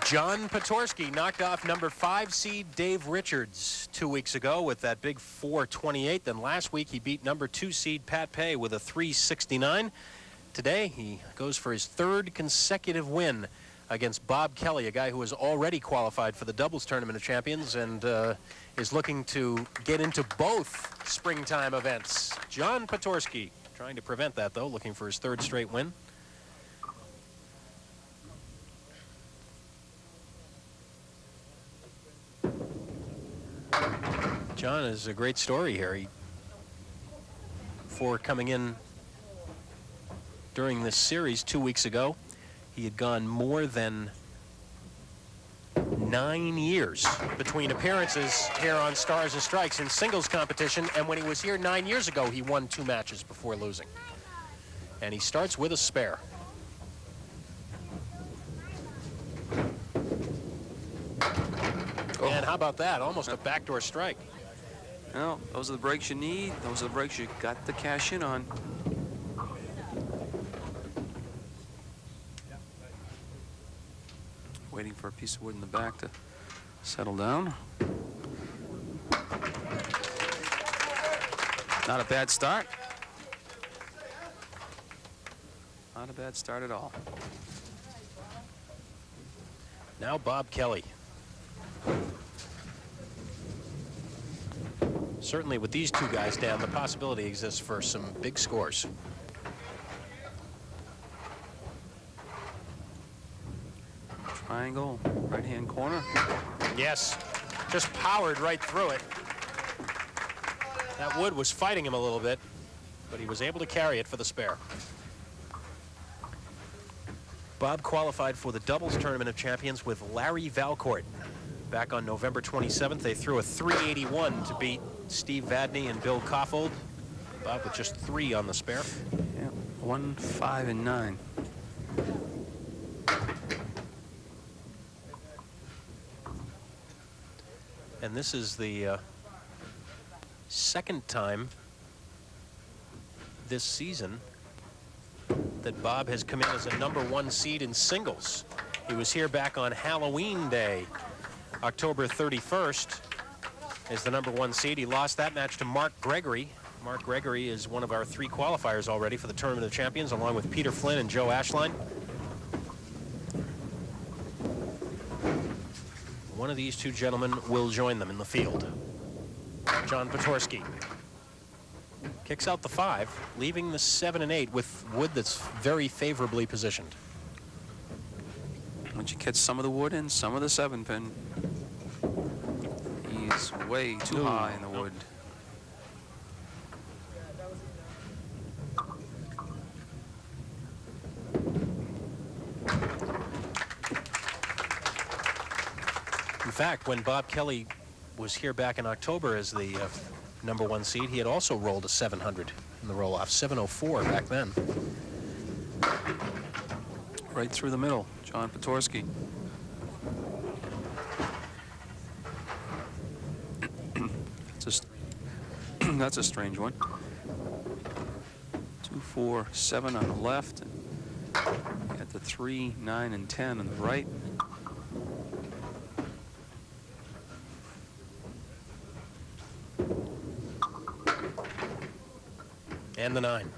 John Potorski knocked off number 5 seed Dave Richards 2 weeks ago with that big 428. Then last week he beat number 2 seed Pat Pay with a 369. Today he goes for his 3rd consecutive win against Bob Kelly, a guy who has already qualified for the doubles tournament of champions and is looking to get into both springtime events. John Potorski trying to prevent that, though, looking for his 3rd straight win. John is a great story here. Before coming in during this series 2 weeks ago, he had gone more than 9 years between appearances here on Stars and Strikes in singles competition, and when he was here 9 years ago, he won 2 matches before losing. And he starts with a spare. Oh. And how about that? Almost a backdoor strike. Well, those are the breaks you need. Those are the breaks you got to cash in on. Waiting for a piece of wood in the back to settle down. Not a bad start. Not a bad start at all. Now Bob Kelly. Certainly with these 2 guys down, the possibility exists for some big scores. Triangle, right-hand corner. Yes, just powered right through it. That wood was fighting him a little bit, but he was able to carry it for the spare. Bob qualified for the doubles tournament of champions with Larry Valcourt. Back on November 27th, they threw a 381 to beat Steve Vadney and Bill Koffold. Bob with just 3 on the spare. Yeah, 1, 5, and 9. And this is the 2nd time this season that Bob has come in as a number 1 seed in singles. He was here back on Halloween Day, October 31st, as the number 1 seed. He lost that match to Mark Gregory. Mark Gregory is one of our 3 qualifiers already for the Tournament of Champions, along with Peter Flynn and Joe Ashline. One of these 2 gentlemen will join them in the field. John Potorski kicks out the 5, leaving the 7 and 8 with wood that's very favorably positioned. Once you catch some of the wood and some of the 7-pin, he's way too high in the wood. In fact, when Bob Kelly was here back in October as the number 1 seed, he had also rolled a 700 in the roll-off, 704 back then. Right through the middle, John Potorski. That's a strange one. 2, 4, 7 on the left, and got the 3, 9, and 10 on the right. And the 9.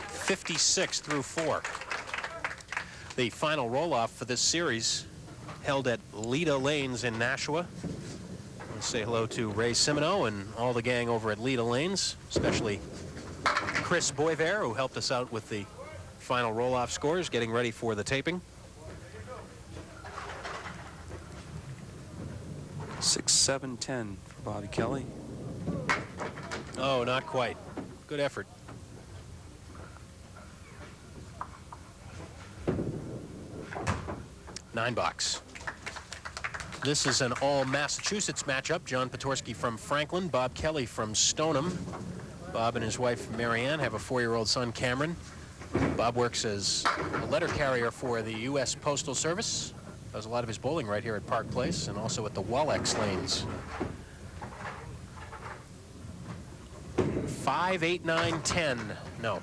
56 through 4. The final roll-off for this series held at Leda Lanes in Nashua. Let's say hello to Ray Simoneau and all the gang over at Leda Lanes, especially Chris Boisvert, who helped us out with the final roll-off scores, getting ready for the taping. 6, 7, 10 for Bobby Kelly. Oh, not quite. Good effort. $9. This is an all-Massachusetts matchup. John Potorski from Franklin, Bob Kelly from Stoneham. Bob and his wife, Marianne, have a 4-year-old son, Cameron. Bob works as a letter carrier for the U.S. Postal Service. Does a lot of his bowling right here at Park Place and also at the Wallex Lanes. 5, 8, 9, 10. No.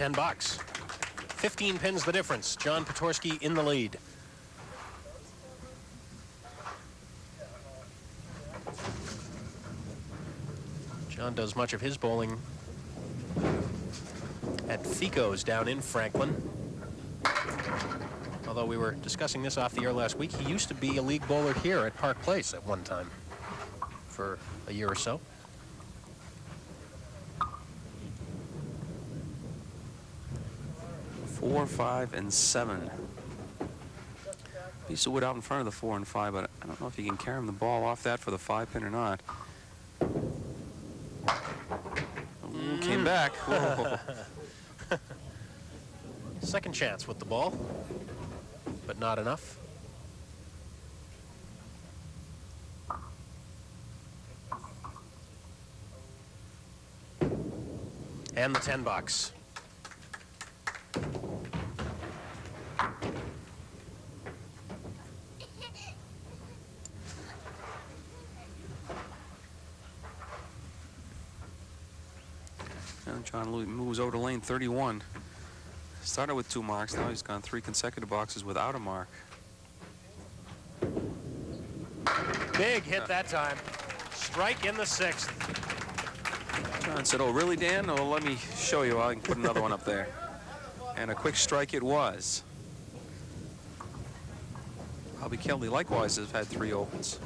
$10. 15 pins the difference. John Potorski in the lead. John does much of his bowling at Fico's down in Franklin. Although we were discussing this off the air last week, he used to be a league bowler here at Park Place at one time for a year or so. Four, 5, and 7. Piece of wood out in front of the 4 and 5, but I don't know if you can carry him the ball off that for the 5 pin or not. Ooh, came back. Second chance with the ball, but not enough. And the $10. And John moves over to lane 31. Started with 2 marks. Now he's gone 3 consecutive boxes without a mark. Big hit that time. Strike in the 6th. John said, "Oh, really, Dan? Oh, let me show you. I can put another one up there." And a quick strike it was. Bobby Kelly likewise has had 3 opens.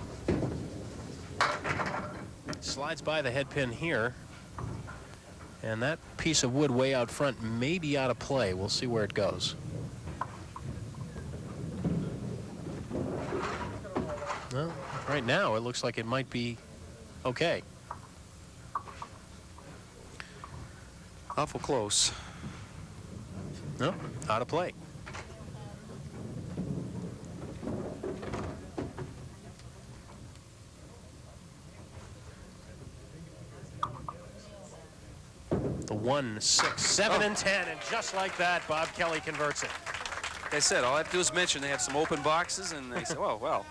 Slides by the head pin here. And that piece of wood way out front may be out of play. We'll see where it goes. Well, right now it looks like it might be okay. Awful close. No, out of play. The 1, 6, 7, and 10, and just like that, Bob Kelly converts it. Like I said, all I have to do is mention they have some open boxes, and they say, "Oh, well."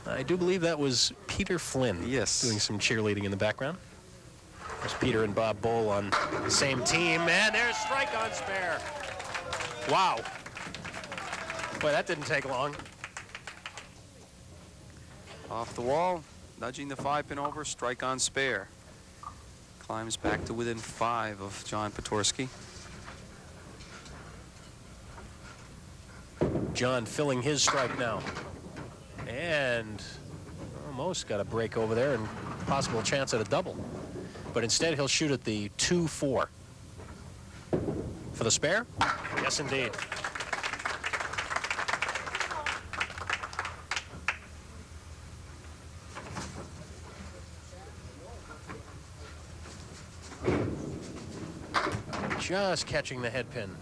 I do believe that was Peter Flynn. Yes. Doing some cheerleading in the background. There's Peter and Bob Bowl on the same team, and there's strike on spare. Wow. Boy, that didn't take long. Off the wall, nudging the 5 pin over, strike on spare. Climbs back to within 5 of John Potorski. John filling his strike now. And almost got a break over there and possible chance at a double. But instead he'll shoot at the 2-4. For the spare? Yes, indeed. Just catching the head pin.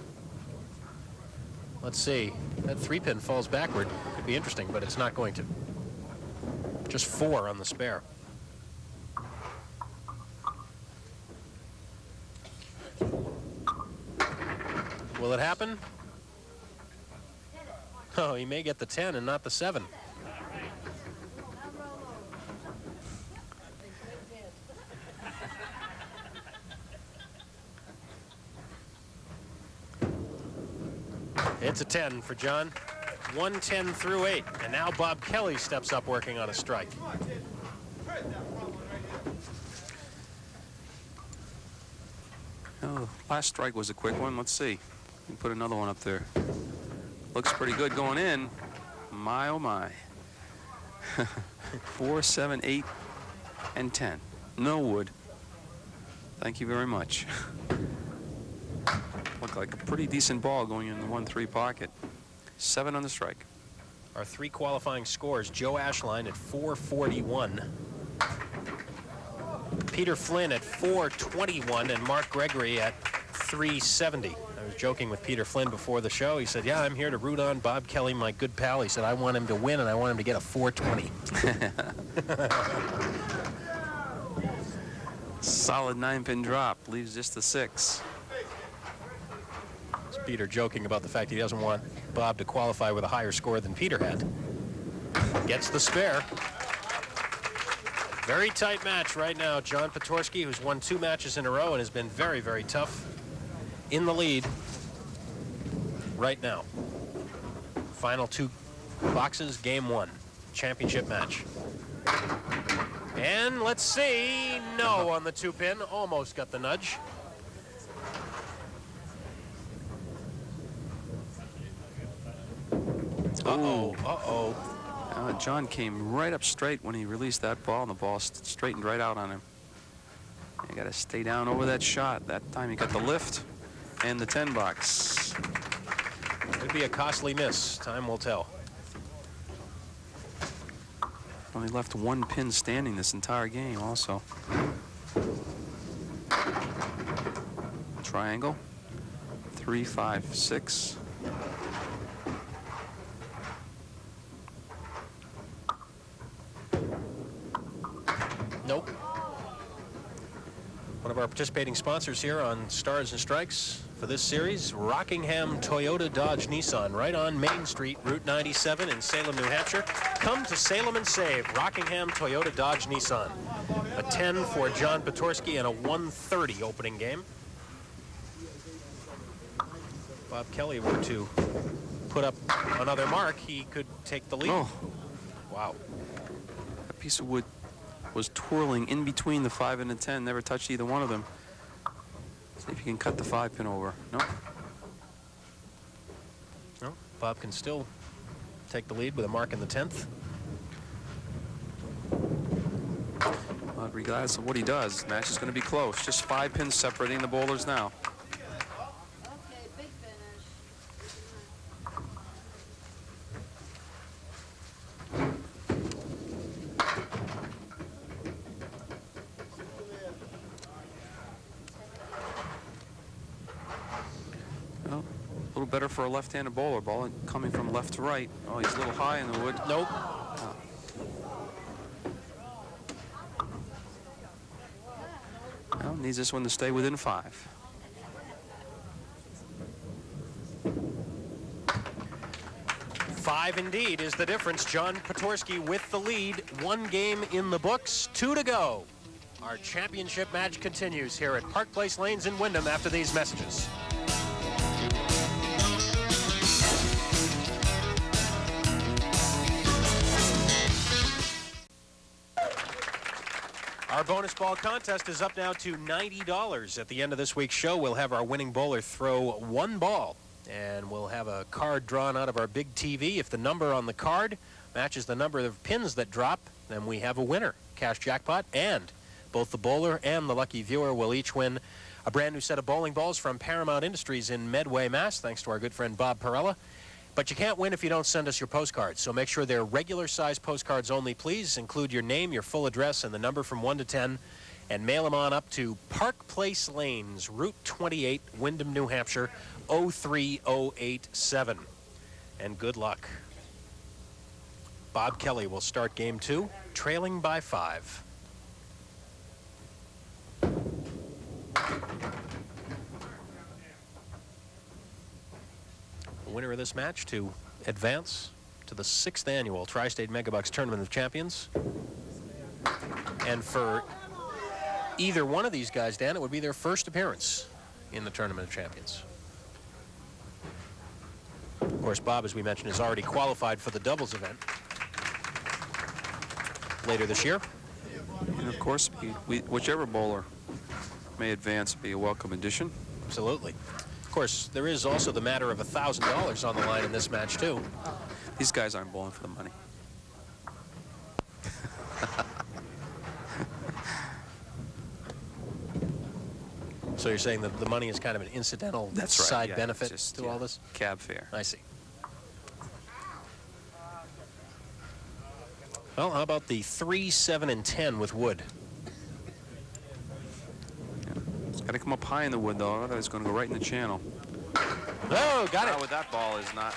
Let's see. That 3 pin falls backward. Could be interesting, but it's not going to. Just 4 on the spare. Will it happen? Oh, he may get the 10 and not the 7. It's a 10 for John. 110 through 8. And now Bob Kelly steps up working on a strike. Oh, last strike was a quick one. Let's see. We can put another one up there. Looks pretty good going in. My, oh, my. 4, 7, 8, and 10. No wood. Thank you very much. Looked like a pretty decent ball going in the 1-3 pocket. 7 on the strike. Our 3 qualifying scores: Joe Ashline at 441, Peter Flynn at 421, and Mark Gregory at 370. I was joking with Peter Flynn before the show. He said, "Yeah, I'm here to root on Bob Kelly, my good pal." He said, "I want him to win, and I want him to get a 420. Solid 9-pin drop. Leaves just the 6. It's Peter joking about the fact he doesn't want Bob to qualify with a higher score than Peter had. Gets the spare. Very tight match right now. John Potorski, who's won 2 matches in a row and has been very, very tough, in the lead right now. Final 2 boxes, game 1, championship match. And let's see, no on the 2-pin, almost got the nudge. Uh-oh, uh-oh. John came right up straight when he released that ball, and the ball straightened right out on him. You got to stay down over that shot. That time he got the lift and the 10 box. Could be a costly miss. Time will tell. Only left 1 pin standing this entire game also. Triangle. 3, 5, 6. Nope. One of our participating sponsors here on Stars and Strikes for this series, Rockingham Toyota Dodge Nissan, right on Main Street, Route 97 in Salem, New Hampshire. Come to Salem and save. Rockingham Toyota Dodge Nissan. A 10 for John Potorski and a 130 opening game. Bob Kelly were to put up another mark, he could take the lead. Oh. Wow. That piece of wood was twirling in between the 5 and the 10. Never touched either one of them. See if you can cut the 5 pin over. No. No, Bob can still take the lead with a mark in the 10th. Well, regardless of what he does, the match is going to be close. Just 5 pins separating the bowlers now. Okay, big finish. Well, a little better for a left-handed bowler. Ball coming from left to right. Oh, he's a little high in the wood. Nope. Well, needs this one to stay within 5. Five indeed is the difference. John Potorski with the lead. 1 game in the books, 2 to go. Our championship match continues here at Park Place Lanes in Wyndham after these messages. Our bonus ball contest is up now to $90. At the end of this week's show, we'll have our winning bowler throw 1 ball, and we'll have a card drawn out of our big TV. If the number on the card matches the number of pins that drop, then we have a winner, cash jackpot, and both the bowler and the lucky viewer will each win a brand new set of bowling balls from Paramount Industries in Medway, Mass, thanks to our good friend Bob Perella. But you can't win if you don't send us your postcards, so make sure they're regular-sized postcards only, please. Include your name, your full address, and the number from 1 to 10, and mail them on up to Park Place Lanes, Route 28, Wyndham, New Hampshire, 03087. And good luck. Bob Kelly will start game 2, trailing by 5. The winner of this match to advance to the 6th annual Tri-State Megabucks Tournament of Champions. And for either one of these guys, Dan, it would be their first appearance in the Tournament of Champions. Of course, Bob, as we mentioned, is already qualified for the doubles event later this year. And of course, whichever bowler may advance be a welcome addition. Absolutely. Of course, there is also the matter of $1,000 on the line in this match, too. These guys aren't bowling for the money. So you're saying that the money is kind of an incidental side yeah, benefit just, to all this? Cab fare. I see. Well, how about the 3, 7, and 10 with wood? It's got to come up high in the wood, though. Otherwise, it's going to go right in the channel. Oh, got it. With that ball is not.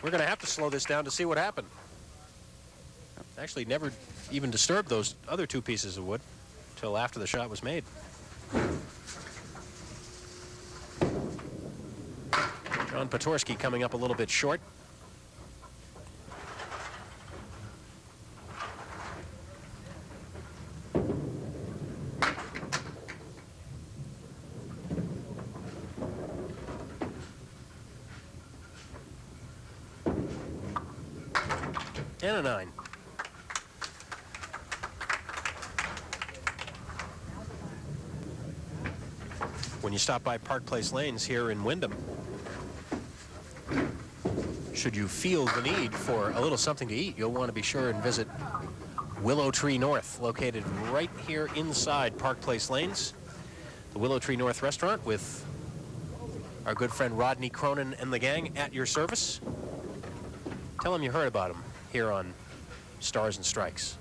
We're going to have to slow this down to see what happened. Actually, never even disturbed those other 2 pieces of wood until after the shot was made. John Potorski coming up a little bit short. And a 9. When you stop by Park Place Lanes here in Wyndham, should you feel the need for a little something to eat, you'll want to be sure and visit Willow Tree North, located right here inside Park Place Lanes. The Willow Tree North restaurant with our good friend Rodney Cronin and the gang at your service. Tell them you heard about him here on Stars and Strikes.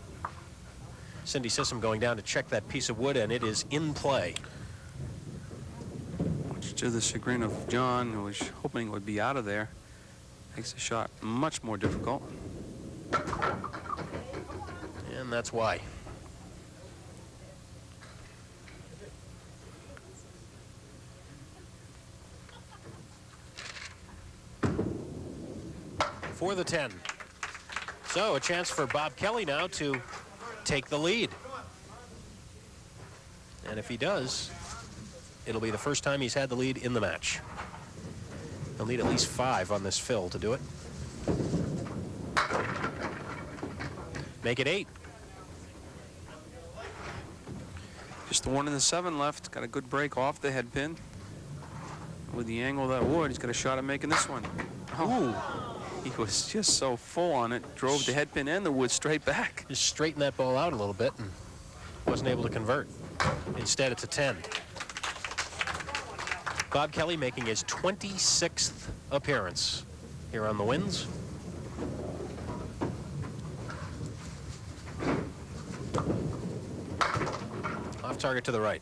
Cindy Sissom going down to check that piece of wood, and it is in play. Much to the chagrin of John, who was hoping it would be out of there. Makes the shot much more difficult. And that's why. For the 10. So a chance for Bob Kelly now to take the lead. And if he does, it'll be the first time he's had the lead in the match. He'll need at least 5 on this fill to do it. Make it 8. Just the 1 and the 7 left. Got a good break off the head pin. With the angle of that wood, he's got a shot at making this one. Ooh. He was just so full on it. Drove the head pin and the wood straight back. Just straightened that ball out a little bit and wasn't able to convert. Instead, it's a 10. Bob Kelly making his 26th appearance here on the Winds. Off target to the right.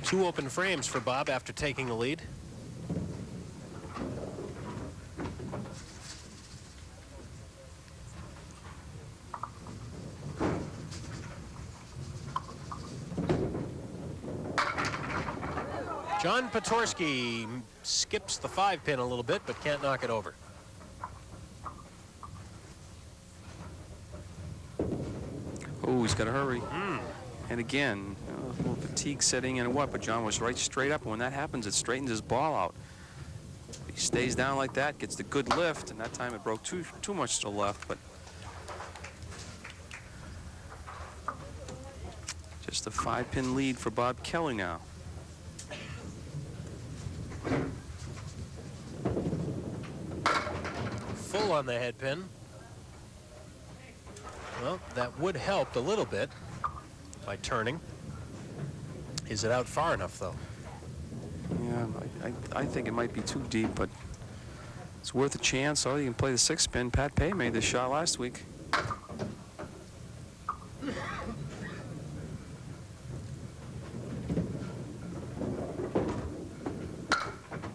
Two open frames for Bob after taking the lead. John Potorski skips the 5-pin a little bit, but can't knock it over. Oh, he's got to hurry. And again, a little fatigue setting in and what, but John was right straight up. And when that happens, it straightens his ball out. He stays down like that, gets the good lift, and that time it broke too much to the left, but just a 5-pin lead for Bob Kelly now. Full on the head pin. Well, that would help a little bit by turning. Is it out far enough, though? Yeah, I think it might be too deep, but it's worth a chance. Oh, you can play the 6-pin. Pat Pay made this shot last week.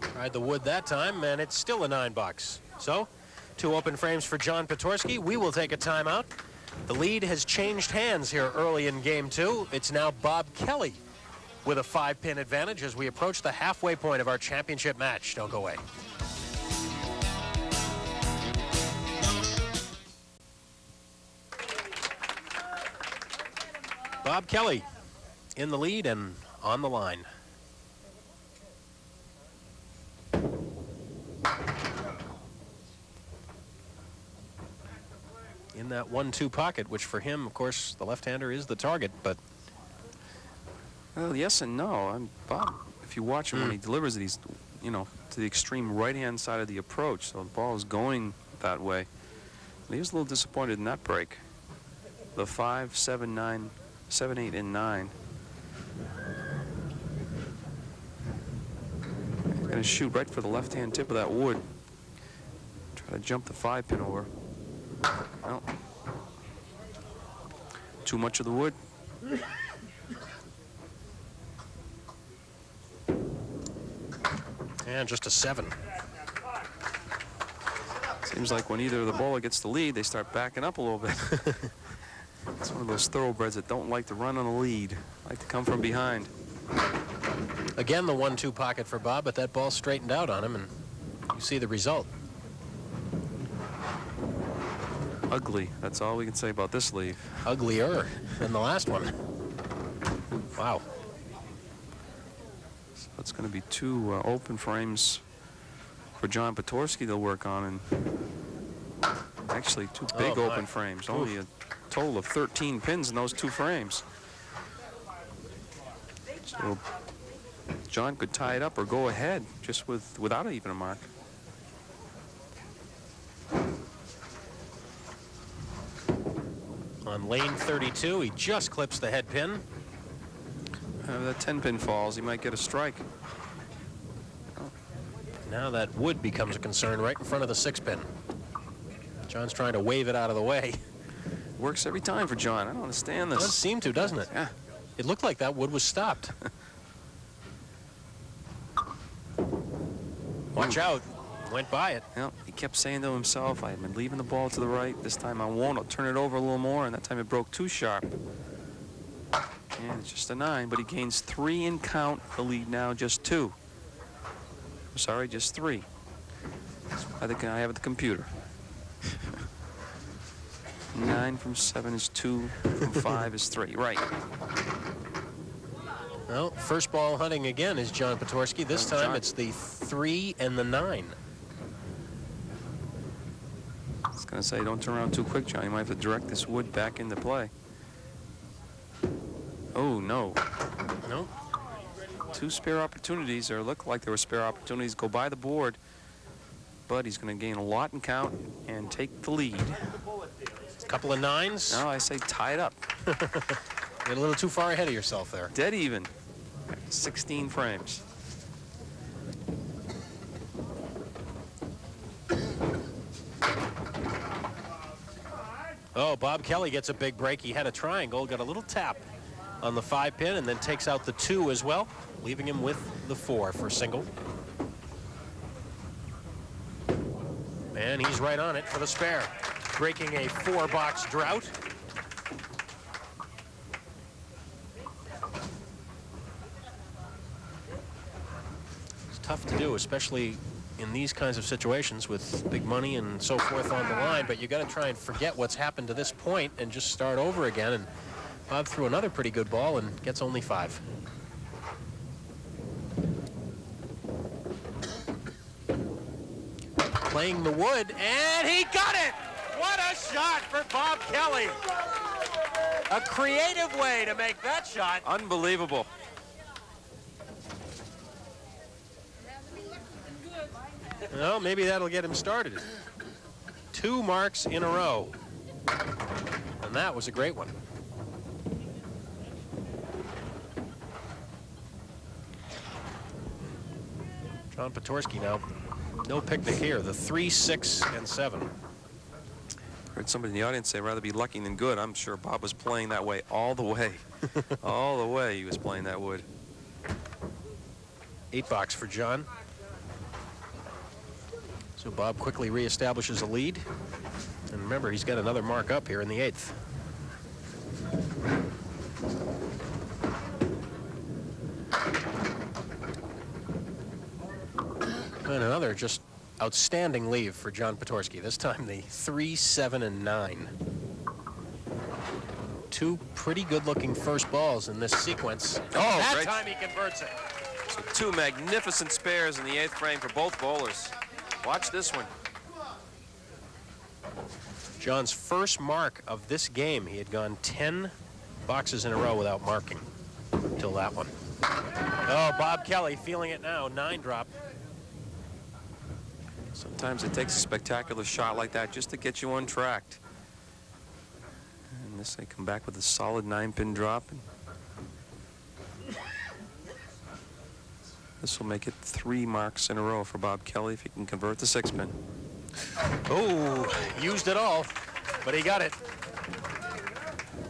Tried the wood that time, and it's still a 9-box. So, 2 open frames for John Potorski. We will take a timeout. The lead has changed hands here early in game 2. It's now Bob Kelly with a 5-pin advantage as we approach the halfway point of our championship match. Don't go away. Bob Kelly in the lead and on the line. In that 1-2 pocket, which for him, of course, the left-hander is the target, but... Well, yes and no. Bob, if you watch him when he delivers it, he's, you know, to the extreme right-hand side of the approach, so the ball is going that way. He was a little disappointed in that break. The 5, 7, 9, 7, 8, and 9. He's going to shoot right for the left-hand tip of that wood. Try to jump the 5-pin over. Well, too much of the wood. And just a 7. Seems like when either of the bowler gets the lead, they start backing up a little bit. It's one of those thoroughbreds that don't like to run on the lead, like to come from behind. Again, the 1-2 pocket for Bob, but that ball straightened out on him, and you see the result. Ugly. That's all we can say about this leave. Uglier than the last one. Wow. So it's going to be 2 open frames for John Potorski to work on, and actually 2 big open frames. Only a total of 13 pins in those 2 frames. So John could tie it up or go ahead just without even a mark. On lane 32, he just clips the head pin. That 10-pin falls, he might get a strike. Now that wood becomes a concern right in front of the 6-pin. John's trying to wave it out of the way. Works every time for John. I don't understand It this. does seem to, doesn't it? Yeah. It looked like that wood was stopped. Watch out. Went by it. Well, he kept saying to himself, I've been leaving the ball to the right. This time I won't. I'll turn it over a little more. And that time it broke too sharp. And it's just a 9, but he gains 3 in count. The lead now just 2. I'm sorry, just 3. I think I have at the computer. 9 from 7 is 2. From 5 is 3. Right. Well, first ball hunting again is John Potorski. This time John. it's the 3 and the 9. I was going to say, don't turn around too quick, John. You might have to direct this wood back into play. Oh, no. Nope. 2 spare opportunities, or look like there were spare opportunities, go by the board. But he's going to gain a lot in count and take the lead. A couple of 9s. No, I say tie it up. Get a little too far ahead of yourself there. Dead even. 16 frames. Oh, Bob Kelly gets a big break. He had a triangle, got a little tap on the 5-pin, and then takes out the 2 as well, leaving him with the 4 for single. And he's right on it for the spare, breaking a 4-box drought. It's tough to do, especially in these kinds of situations with big money and so forth on the line, but you got to try and forget what's happened to this point and just start over again. And Bob threw another pretty good ball and gets only 5. Playing the wood, and he got it! What a shot for Bob Kelly! A creative way to make that shot. Unbelievable. Well, maybe that'll get him started. 2 marks in a row. And that was a great one. John Potorski now. No picnic here. The 3, 6, and 7. Heard somebody in the audience say rather be lucky than good. I'm sure Bob was playing that way all the way. All the way he was playing that wood. 8-box for John. So Bob quickly reestablishes a lead. And remember, he's got another mark up here in the 8th. And another just outstanding leave for John Potorski. This time the 3, 7, and 9. 2 pretty good-looking first balls in this sequence. Oh, that great. time he converts it. So 2 magnificent spares in the 8th frame for both bowlers. Watch this one. John's first mark of this game. He had gone 10 boxes in a row without marking until that one. Oh, Bob Kelly feeling it now. 9 drop. Sometimes it takes a spectacular shot like that just to get you untracked. And this, they come back with a solid 9-pin drop. And this will make it 3 marks in a row for Bob Kelly if he can convert the 6-pin. Oh, used it all, but he got it.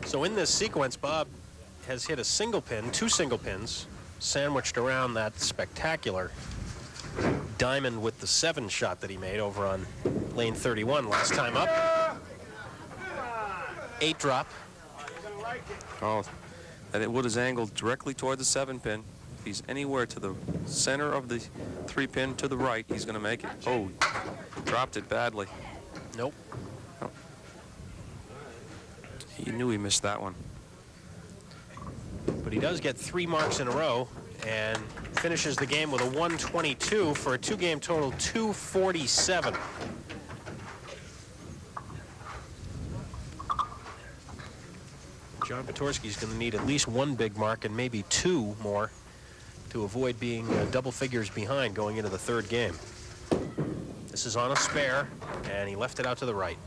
So in this sequence, Bob has hit a single pin, 2 single pins, sandwiched around that spectacular diamond with the 7 shot that he made over on lane 31 last time up. 8 drop. Oh, and it would have angled directly toward the 7-pin. If he's anywhere to the center of the 3-pin to the right, he's going to make it. Oh, dropped it badly. Nope. Oh. He knew he missed that one. But he does get 3 marks in a row and finishes the game with a 122 for a 2-game total 247. John Potorski is going to need at least 1 big mark and maybe 2 more to avoid being double figures behind going into the 3rd game. This is on a spare, and he left it out to the right.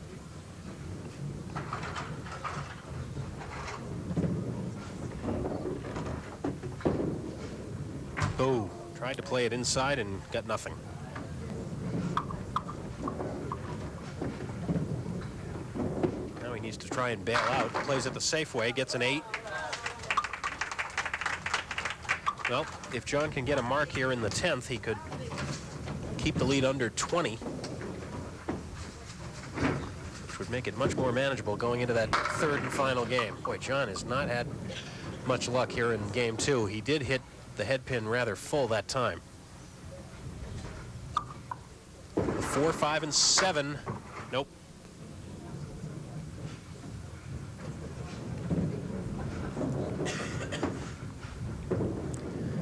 Oh, tried to play it inside and got nothing. Now he needs to try and bail out. Plays it the safe way, gets an 8. Well, if John can get a mark here in the 10th, he could keep the lead under 20, which would make it much more manageable going into that 3rd and final game. Boy, John has not had much luck here in game 2. He did hit the head pin rather full that time. 4, 5, and 7. Nope.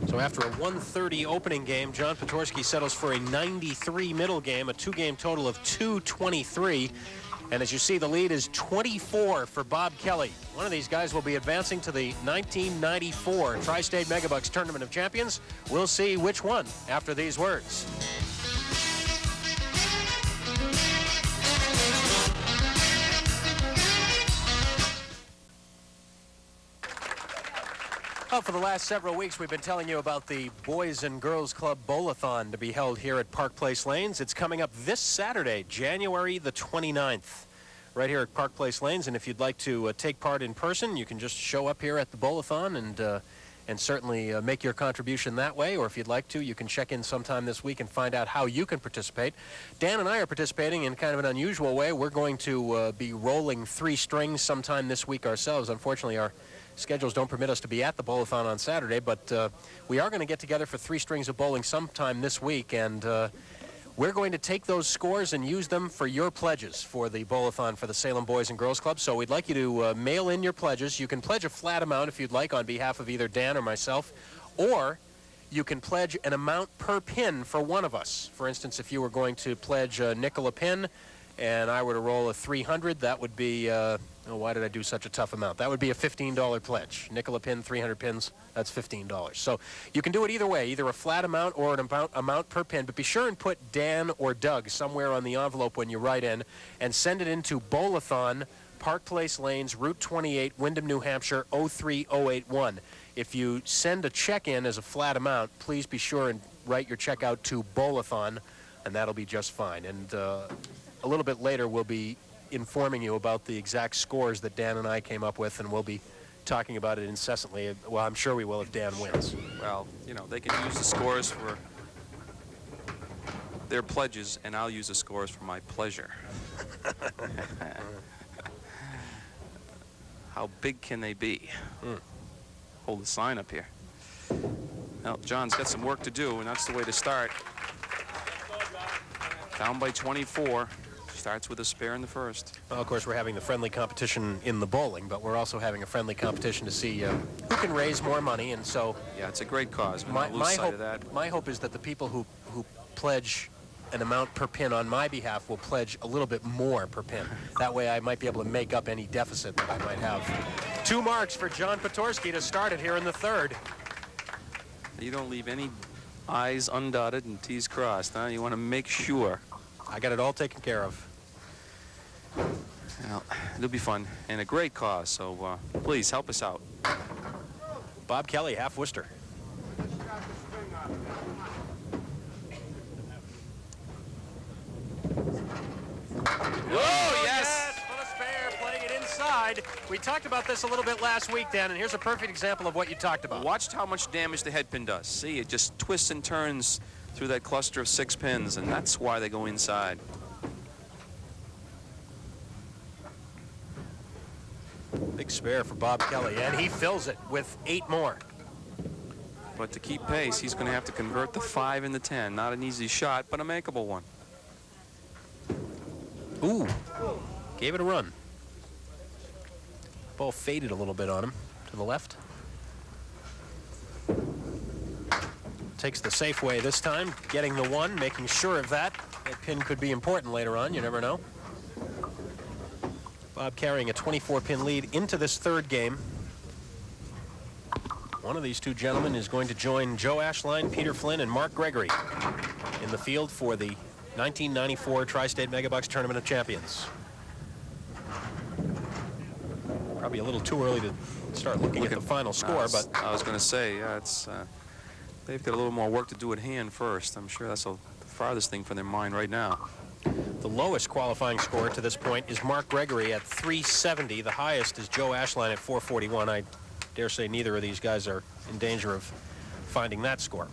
So after a 130 opening game, John Potorski settles for a 93 middle game, a 2-game total of 223. And as you see, the lead is 24 for Bob Kelly. One of these guys will be advancing to the 1994 Tri-State Megabucks Tournament of Champions. We'll see which one after these words. Well, for the last several weeks, we've been telling you about the Boys and Girls Club Bowl-a-thon to be held here at Park Place Lanes. It's coming up this Saturday, January the 29th, right here at Park Place Lanes. And if you'd like to take part in person, you can just show up here at the Bowl-a-thon and certainly make your contribution that way. Or if you'd like to, you can check in sometime this week and find out how you can participate. Dan and I are participating in kind of an unusual way. We're going to be rolling 3 strings sometime this week ourselves. Unfortunately, our schedules don't permit us to be at the bowl-a-thon on Saturday, but we are going to get together for 3 strings of bowling sometime this week, and we're going to take those scores and use them for your pledges for the bowl-a-thon for the Salem Boys and Girls Club. So we'd like you to mail in your pledges. You can pledge a flat amount if you'd like on behalf of either Dan or myself, or you can pledge an amount per pin for one of us. For instance, if you were going to pledge a nickel a pin and I were to roll a 300, that would be oh, why did I do such a tough amount? That would be a $15 pledge. Nickel a pin, 300 pins, that's $15. So you can do it either way, either a flat amount or an amount per pin. But be sure and put Dan or Doug somewhere on the envelope when you write in and send it into Bowl-a-thon, Park Place Lanes, Route 28, Windham, New Hampshire, 03081. If you send a check in as a flat amount, please be sure and write your check out to Bowl-a-thon, and that'll be just fine. And a little bit later, we'll be informing you about the exact scores that Dan and I came up with, and we'll be talking about it incessantly. Well, I'm sure we will if Dan wins. Well, you know, they can use the scores for their pledges, and I'll use the scores for my pleasure. How big can they be? Hold the sign up here. Well, John's got some work to do, and that's the way to start. Down by 24. Starts with a spare in the first. Well, of course, we're having the friendly competition in the bowling, but we're also having a friendly competition to see who can raise more money, and so... Yeah, it's a great cause. My hope is that the people who pledge an amount per pin on my behalf will pledge a little bit more per pin. That way I might be able to make up any deficit that I might have. 2 marks for John Potorski to start it here in the 3rd. You don't leave any I's undotted and T's crossed, huh? You want to make sure. I got it all taken care of. Well, it'll be fun and a great cause, so please help us out. Bob Kelly, half Worcester. Oh, yes! For the spare, playing it inside. We talked about this a little bit last week, Dan, and here's a perfect example of what you talked about. Watched how much damage the head pin does. See, it just twists and turns through that cluster of 6 pins, and that's why they go inside. Big spare for Bob Kelly, and he fills it with 8 more. But to keep pace, he's going to have to convert the 5 and the 10. Not an easy shot, but a makeable one. Ooh, gave it a run. Ball faded a little bit on him to the left. Takes the safe way this time, getting the 1, making sure of that. That pin could be important later on, you never know. Bob carrying a 24-pin lead into this third game. One of these two gentlemen is going to join Joe Ashline, Peter Flynn, and Mark Gregory in the field for the 1994 Tri-State Megabucks Tournament of Champions. Probably a little too early to start looking at the final score, but I was going to say, yeah, it's they've got a little more work to do at hand first. I'm sure that's the farthest thing from their mind right now. the lowest qualifying score to this point is Mark Gregory at 370. The highest is Joe Ashline at 441. I dare say neither of these guys are in danger of finding that score.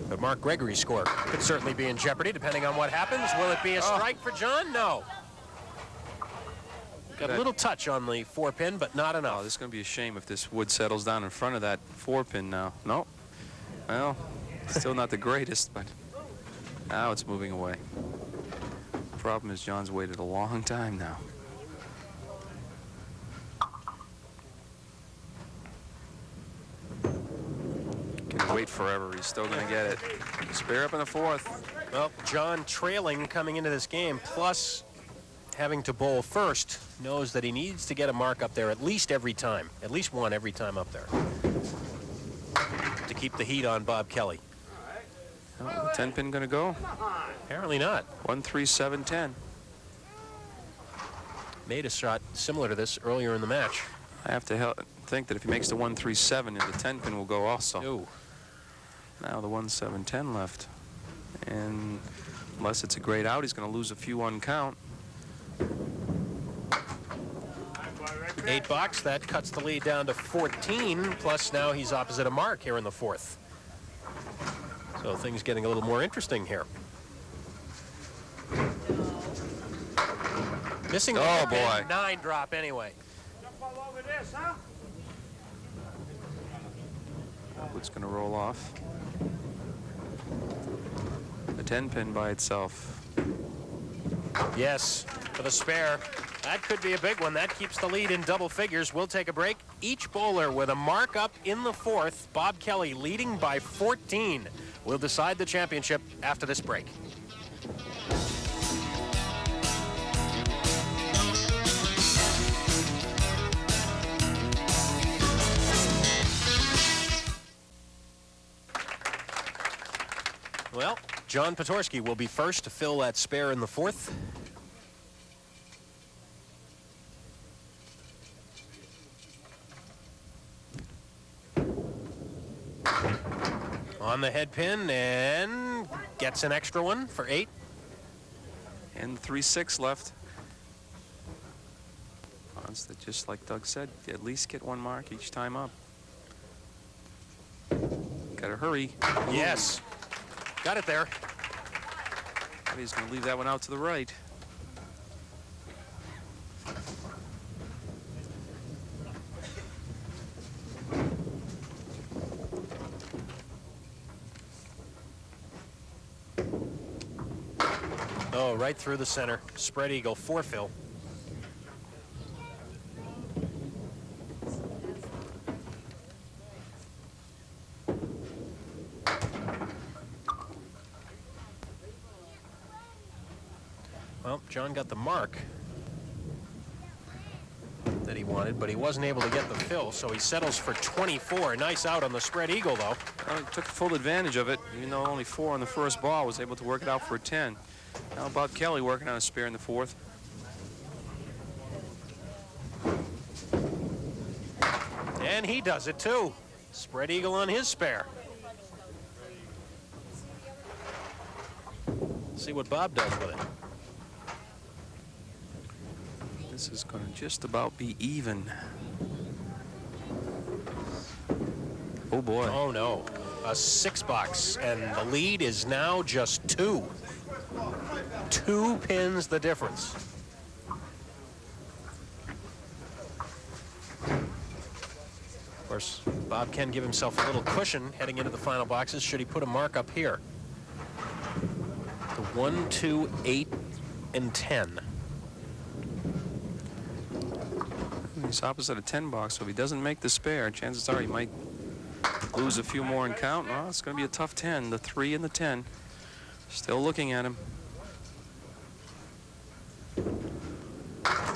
But Mark Gregory's score could certainly be in jeopardy depending on what happens. Will it be a strike for John? No. Got a little touch on the 4-pin, but not enough. Oh, this is going to be a shame if this wood settles down in front of that 4-pin now. No. Well, still not the greatest, but now it's moving away. Problem is John's waited a long time now. Can wait forever. He's still going to get it. Spare up in the 4th. Well, John trailing coming into this game, plus having to bowl first, knows that he needs to get a mark up there at least every time. At least one every time up there. To keep the heat on Bob Kelly. Oh, 10-pin going to go? Apparently not. 1-3-7-10. Made a shot similar to this earlier in the match. I have to think that if he makes the 1-3-7, and the 10-pin will go also. Ooh. Now the 1-7-10 left. And unless it's a great out, he's going to lose a few on count. 8 box, that cuts the lead down to 14, plus now he's opposite a mark here in the 4th. So things getting a little more interesting here. Missing the Oh, boy. 9 drop anyway. Wood's going to roll off. The 10-pin by itself. Yes, for the spare. That could be a big one. That keeps the lead in double figures. We'll take a break. Each bowler with a mark up in the 4th. Bob Kelly leading by 14. We'll decide the championship after this break. Well, John Potorski will be first to fill that spare in the 4th. On the head pin and gets an extra one for 8. And 3-6 left. Odds that, just like Doug said, at least get one mark each time up. Gotta hurry. Yes. Got it there. He's going to leave that one out to the right. Oh, right through the center. Spread eagle, 4-fill. Well, John got the mark that he wanted, but he wasn't able to get the fill, so he settles for 24. Nice out on the spread eagle, though. Well, he took full advantage of it, even though only 4 on the first ball, was able to work it out for a 10. Now Bob Kelly working on a spare in the 4th. And he does it, too. Spread eagle on his spare. See what Bob does with it. This is going to just about be even. Oh, boy. Oh, no. A 6 box, and the lead is now just 2. 2 pins the difference. course, Bob can give himself a little cushion heading into the final boxes should he put a mark up here. The 1, 2, 8, and 10. He's opposite a 10 box, so if he doesn't make the spare, chances are he might lose a few more in count. Well, it's going to be a tough 10, the 3 and the 10. Still looking at him.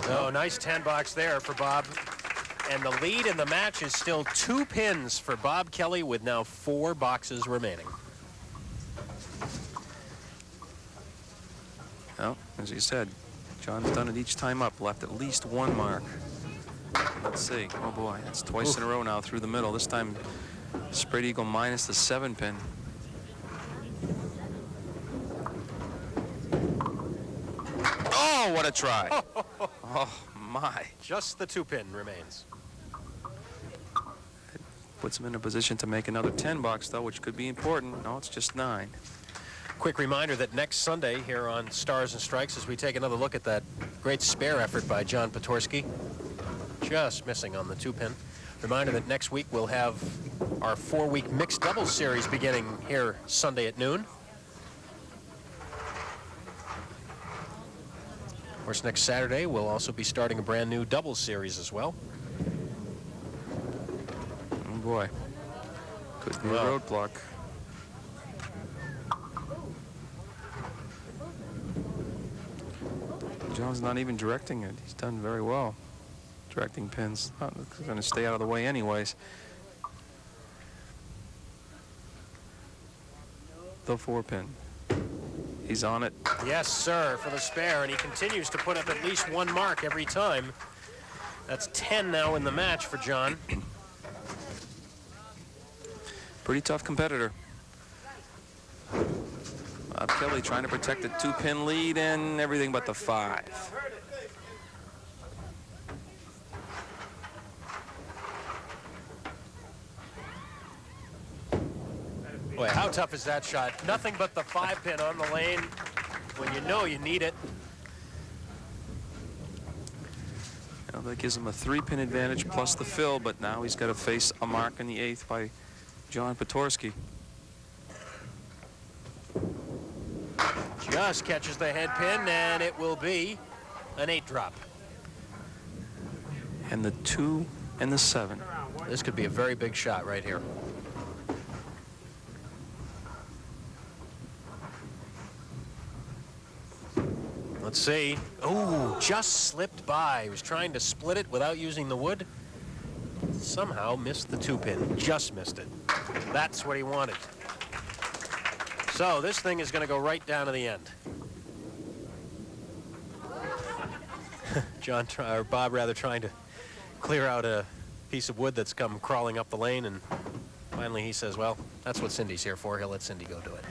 Oh, nice 10 box there for Bob. And the lead in the match is still 2 pins for Bob Kelly with now 4 boxes remaining. Well, as you said, John's done it each time up, left at least 1 mark. Let's see. Oh boy, that's twice in a row now through the middle. This time, spread eagle minus the 7 pin. Oh, what a try. Oh, my. Just the 2 pin remains. It puts him in a position to make another 10 box, though, which could be important. No, it's just 9. Quick reminder that next Sunday here on Stars and Strikes, as we take another look at that great spare effort by John Potorski, just missing on the 2 pin. Reminder that next week we'll have our 4-week mixed doubles series beginning here Sunday at noon. Of course, next Saturday we'll also be starting a brand new doubles series as well. Oh boy, could be a roadblock. John's not even directing it. He's done very well directing pins. He's going to stay out of the way anyways. The 4 pin. He's on it. Yes, sir, for the spare, and he continues to put up at least 1 mark every time. That's 10 now in the match for John. Pretty tough competitor. Bob Kelly trying to protect the 2 pin lead and everything but the 5. Boy, how tough is that shot? Nothing but the 5 pin on the lane when you know you need it. Now that gives him a 3 pin advantage plus the fill, but now he's got to face a mark in the 8th by John Potorski. Just catches the head pin, and it will be an 8 drop. And the 2 and the 7. This could be a very big shot right here. Let's see. Oh, just slipped by. He was trying to split it without using the wood. Somehow missed the 2 pin. Just missed it. That's what he wanted. So this thing is going to go right down to the end. John, or Bob rather, trying to clear out a piece of wood that's come crawling up the lane, and finally he says, well, that's what Cindy's here for. He'll let Cindy go do it.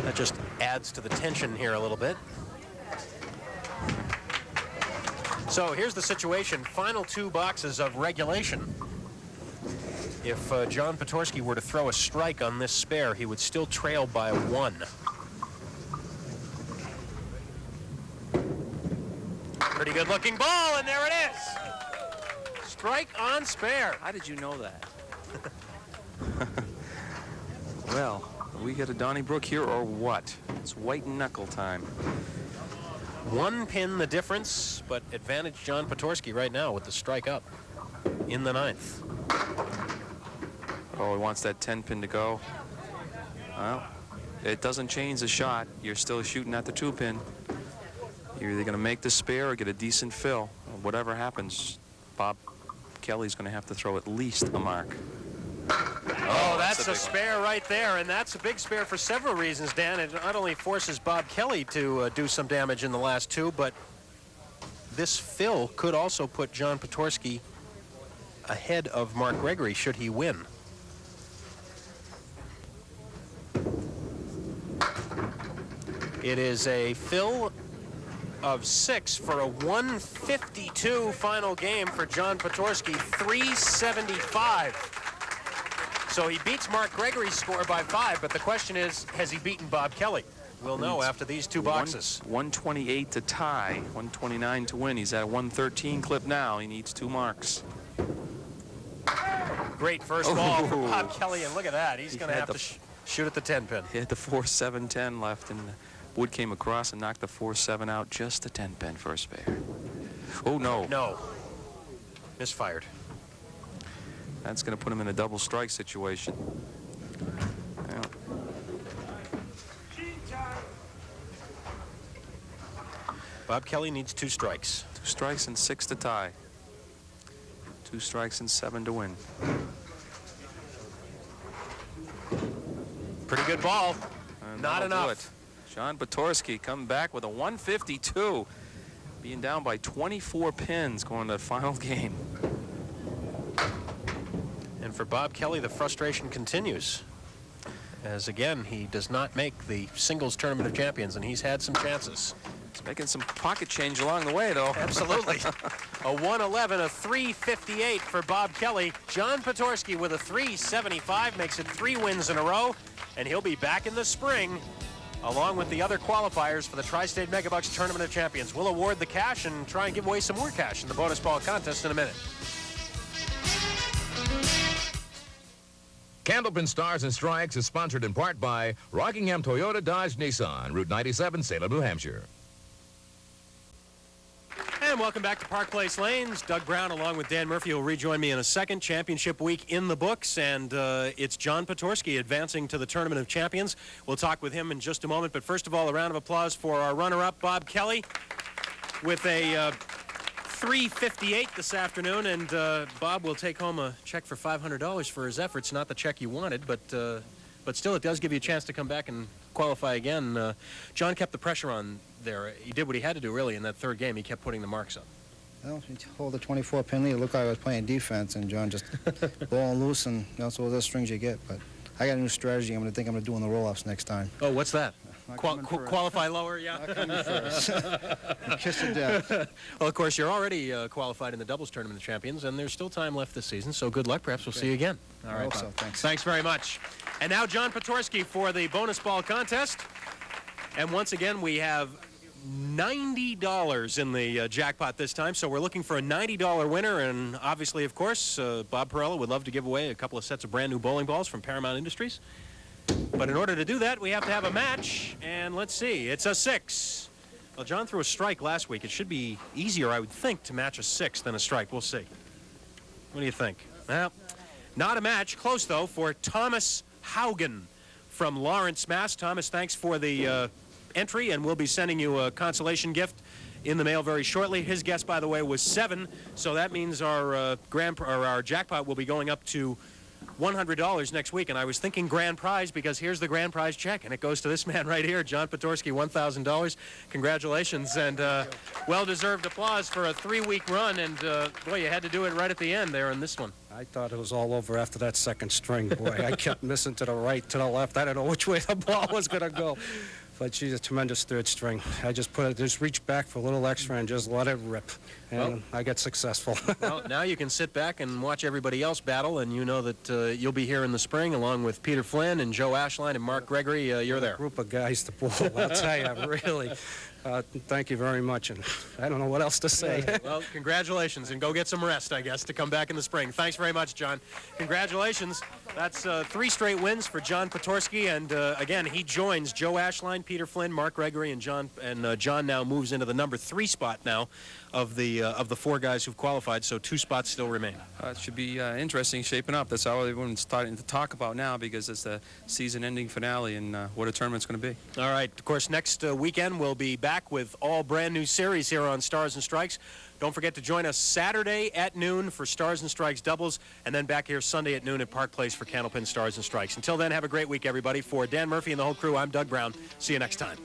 That just adds to the tension here a little bit. So here's the situation. Final 2 boxes of regulation. If John Potorski were to throw a strike on this spare, he would still trail by 1. Pretty good looking ball, and there it is. Strike on spare. How did you know that? Well, we get a Donnybrook here or what? It's white knuckle time. 1 pin the difference, but advantage John Potorski right now with the strike up in the 9th. Oh, he wants that 10 pin to go. Well, it doesn't change the shot. You're still shooting at the 2 pin. You're either going to make the spare or get a decent fill. Whatever happens, Bob Kelly's going to have to throw at least a mark. Oh, that's a spare right there, and that's a big spare for several reasons, Dan. It not only forces Bob Kelly to do some damage in the last 2, but this fill could also put John Potorski ahead of Mark Gregory should he win. It is a fill of 6 for a 152 final game for John Potorski, 375. So he beats Mark Gregory's score by 5, but the question is, has he beaten Bob Kelly? We'll know after these two boxes. 128 to tie, 129 to win. He's at a 113 clip now. He needs 2 marks. Great first ball for Bob Kelly, and look at that. He's going to have to shoot at the 10-pin. He had the 4-7-10 left, and Wood came across and knocked the 4-7 out. Just the 10-pin first pair. Oh, no. No. Misfired. That's going to put him in a double strike situation. Yeah. Bob Kelly needs 2 strikes. 2 strikes and 6 to tie. 2 strikes and 7 to win. Pretty good ball. And Not that'll do enough. it. John Potorski coming back with a 152. Being down by 24 pins going to the final game. And for Bob Kelly, the frustration continues. As again, he does not make the singles tournament of champions, and he's had some chances. He's making some pocket change along the way, though. Absolutely. A 111, a 358 for Bob Kelly. John Potorski with a 375 makes it 3 wins in a row, and he'll be back in the spring along with the other qualifiers for the Tri-State Megabucks Tournament of Champions. We'll award the cash and try and give away some more cash in the bonus ball contest in a minute. Candlepin Stars and Strikes is sponsored in part by Rockingham Toyota Dodge Nissan, Route 97, Salem, New Hampshire. And welcome back to Park Place Lanes. Doug Brown along with Dan Murphy will rejoin me in a second. Championship week in the books, and it's John Potorski advancing to the Tournament of Champions. We'll talk with him in just a moment, but first of all, a round of applause for our runner-up, Bob Kelly, with a 358 this afternoon, and Bob will take home a check for $500 for his efforts. Not the check you wanted, but still it does give you a chance to come back and qualify again. John kept the pressure on there. He did what he had to do, really, in that third game. He kept putting the marks up. Well, you hold a 24-pin lead. It looked like I was playing defense, and John just balling loose, and that's all those strings you get. But I got a new strategy. I'm going to do on the roll-offs next time. Oh, what's that? Qualify lower, yeah. Not coming first. Kiss of death. Well, of course, you're already qualified in the doubles tournament of champions, and there's still time left this season, so good luck. Perhaps we'll see you again. All right, so thanks. Thanks very much. And now John Potorski for the bonus ball contest. And once again, we have $90 in the jackpot this time, so we're looking for a $90 winner, and obviously, of course, Bob Perella would love to give away a couple of sets of brand new bowling balls from Paramount Industries. But in order to do that, we have to have a match, and let's see, it's a 6. Well, John threw a strike last week. It should be easier, I would think, to match a 6 than a strike. We'll see. What do you think? Well, not a match. Close, though, for Thomas Haugen from Lawrence, Mass. Thomas, thanks for the entry, and we'll be sending you a consolation gift in the mail very shortly. His guess, by the way, was 7, so that means our jackpot will be going up to $100 next week, and I was thinking grand prize because here's the grand prize check, and it goes to this man right here, John Potorski, $1,000. Congratulations, and well-deserved applause for a 3-week run, and boy, you had to do it right at the end there in this one. I thought it was all over after that second string. Boy, I kept missing to the right, to the left. I didn't know which way the ball was going to go. But she's a tremendous third string. I just reached back for a little extra and just let it rip. And I got successful. Well, now you can sit back and watch everybody else battle, and you know that you'll be here in the spring along with Peter Flynn and Joe Ashline and Mark Gregory. You're there. A group of guys to bowl, I'll tell you, really. Thank you very much, and I don't know what else to say. Well, congratulations, and go get some rest, I guess, to come back in the spring. Thanks very much, John. Congratulations. That's 3 straight wins for John Potorski, and again, he joins Joe Ashline, Peter Flynn, Mark Gregory, and John. And John now moves into the number 3 spot now of the 4 guys who've qualified. So 2 spots still remain. It should be interesting, shaping up. That's how everyone's starting to talk about now because it's the season-ending finale and what a tournament's going to be. All right. Of course, next weekend we'll be back with all brand new series here on Stars and Strikes. Don't forget to join us Saturday at noon for Stars and Strikes doubles, and then back here Sunday at noon at Park Place for Candlepin Stars and Strikes. Until then, have a great week, everybody. For Dan Murphy and the whole crew, I'm Doug Brown. See you next time.